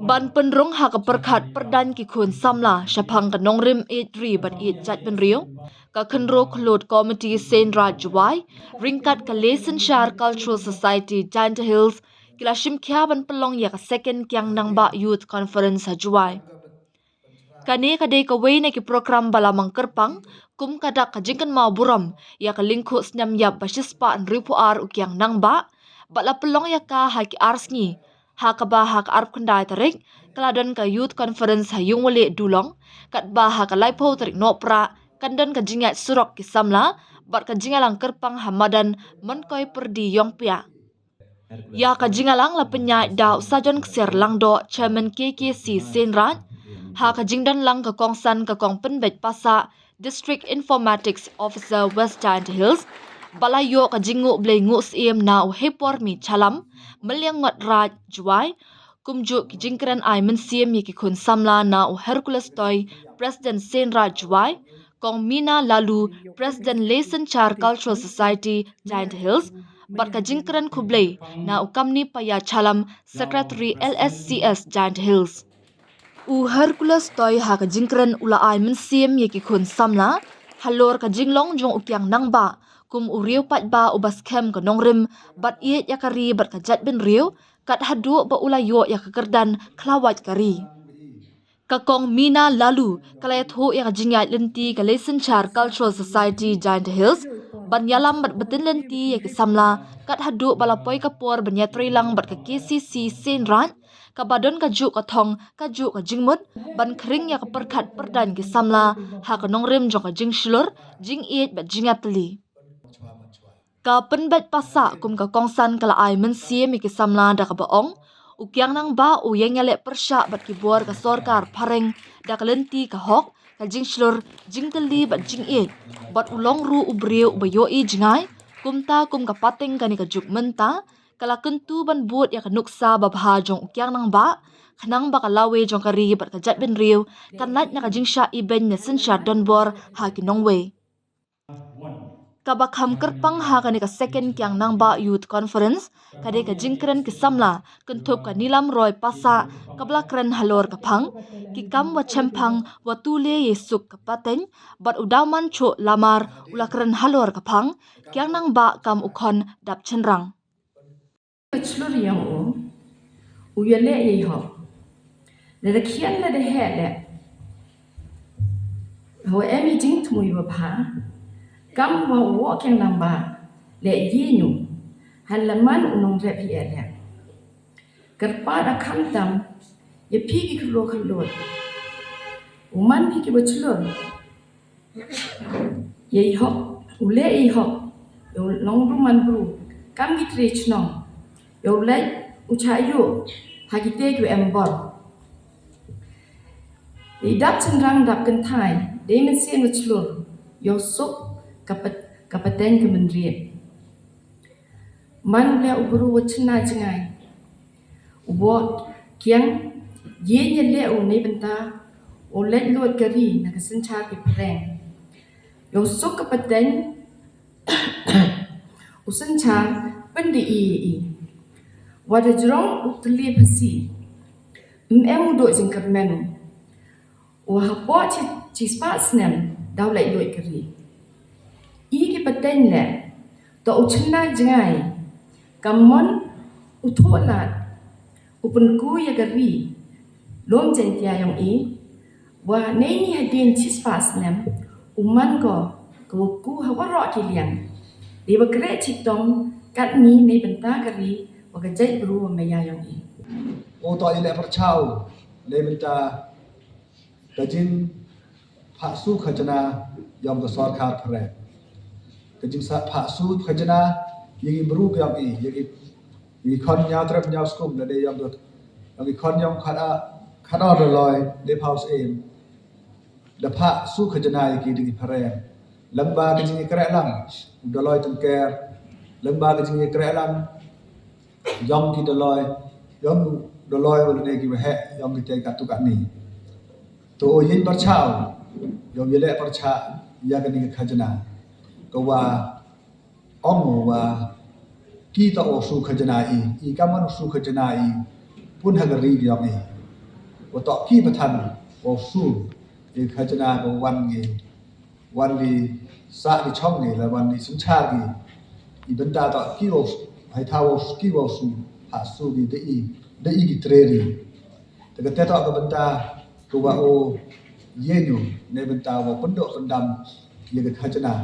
ban penrong ha ka perkhat perdan ki khun samla shaphang ka nongrim it ri bat it chat ben riu ka khnro khlot committee sen raj jwai ringkat ka lesson shar cultural society giant hills kilashim khya ban pelong ya ka second kyang nangba youth conference ha jwai kane ka dei ka wei na ki program balamang kerpang kum kadak ka jingkan mau buram ya ka lingkhu snam yap bashispa an ripu ar ukyang nangba bala pelong ya ka ha ki arsngi ha ka ba ha ka arp khandai tarik kaladan ka youth conference ha yungwale dulong kat ba ha ka laipo tarik no pra kandan ka jingat surok ki samla bat ka jingalang kerpang hamadan menkoi perdi yong pia ya ka jingalang la penyai dau sajon kser langdo chairman KKC Senraj ha ka jingdan lang ka kongsan ka kong penbet pasa district informatics officer West Giant Hills balayo ka jingu blei ngu siem na u hepor mi chalam meliang ngot raj juai kumju ki jingkran ai men siem ye ki khun samla na u Hercules toy president Senraj juai kong Mina Lalu president Lesson Char Cultural Society Giant Hills bat ka jingkran khublei na u kamni paya chalam secretary LSCS Giant Hills u Hercules toy ha ka jingkran ula ai men siem ye ki khun samla halor ka jinglong jong ukyang nangba kum u riu pat ba u baskem ka nongrim bat ye yakari bat ka jat ben riu kat hadu ba ula yo ya ka kerdan klawat kari kakong Mina Lalu kalayat ho ya ka jingyat lenti ka Lesson Char Cultural Society Giant Hills banyalam bat betin lenti ya ki samla kat hadu balapoi kapor banyatri lang bat ka KCC Senraj kabadon kaju ka thong kaju ka jingmut ban khring ya ka perkhat perdan ki samla ha ka nongrim jong ka jingshlor jing it bat jingatli ka penbet pasa kum ka kongsan kala ai men siem ki samla da ka baong ukyang nang ba u yengale persha bat ki bor ka sorkar phareng da ka lenti ka hok ka jingshlor jingtali bat jing it bat ulong ru ubriu bayo i jingai kumta kum ka pateng kani ka juk menta kala kentu ban buat ya ka nuksa babha jong ukyang nang ba khnang ba ka lawe jong ka ri bat ka jat ben riu kanat na ka jingsha i ben na sinsha donbor ha ki nongwe kabakham kerpang ha kani ka second kyang nangba youth conference kade ka jingkren ki samla kenthop ka nilam roy pasa kabla kren halor ka phang ki kam wa chemphang wa tule yesuk ka paten bat udaman cho lamar ulakren halor ka phang kyang nangba kam ukhon dap chenrang Bachelor yang u yale ye ho le khian le de he le ho emi jing tmui wa pha kam wa wo kyang namba le yi nyu halaman unong re pi ele kerpa da kham tam ye pi ki khlo khlo uman pi ki bachelor ye ho ule ye ho yo long ru man bru kam ki trich nong yo le uchayu hagite ku embor idap cendrang dap kentai demen sen bachelor yo sok kapaten kementerian man le uburu wachna jingai ubo kiang ye ye le u ne benta o le lot kari na kasen cha ki preng yo sok kapaten usen cha pendi i wada jrong utli pasi em do jingkat menu o hapo chi spa snem daw lai lot kari ki paten le to uchna jingai kamon uthola upun ku ya gari lom jen tia yong i wa nei ni hadin chis pas nem uman ko ku hawaro ki lian di ba kre chitong kat ni nei benta gari wa ga jai bru ma ya yong i o to ile par chau le benta kajin pha su khajana yom ko sarkar phare kajing sa pha su khajana yegi bru yam i yegi khon nya trap nya skum na de yam dot yegi khon yam khada do loy de house aim da pha su khajana yegi di phare lamba kajing kre lam do loy tum ker lamba kajing kre lam yom ki do loy yom do loy wal ne ki he yom ki te ka tu ka ni to yin par chao yom yele par cha ya ka ni khajana ko wa ong wa ki ta o su khajana i kaman su khajana i pun hagari yam i ว่าต่อกี้ประทันว่าสู้อีกขจนาของวันนี้วันนี้สะที่ช่องนี้และวันนี้สุนชาติอีบรรดาต่อกี้ว่าให้ท้าวกี้ว่าสู้หาสู้ดีได้อีกิเทรดีแต่ก็แต่ต่อกับบรรดาตัวว่าโอเยี่ยอยู่ในบรรดาว่าปันโดปันดำยังกับขจนา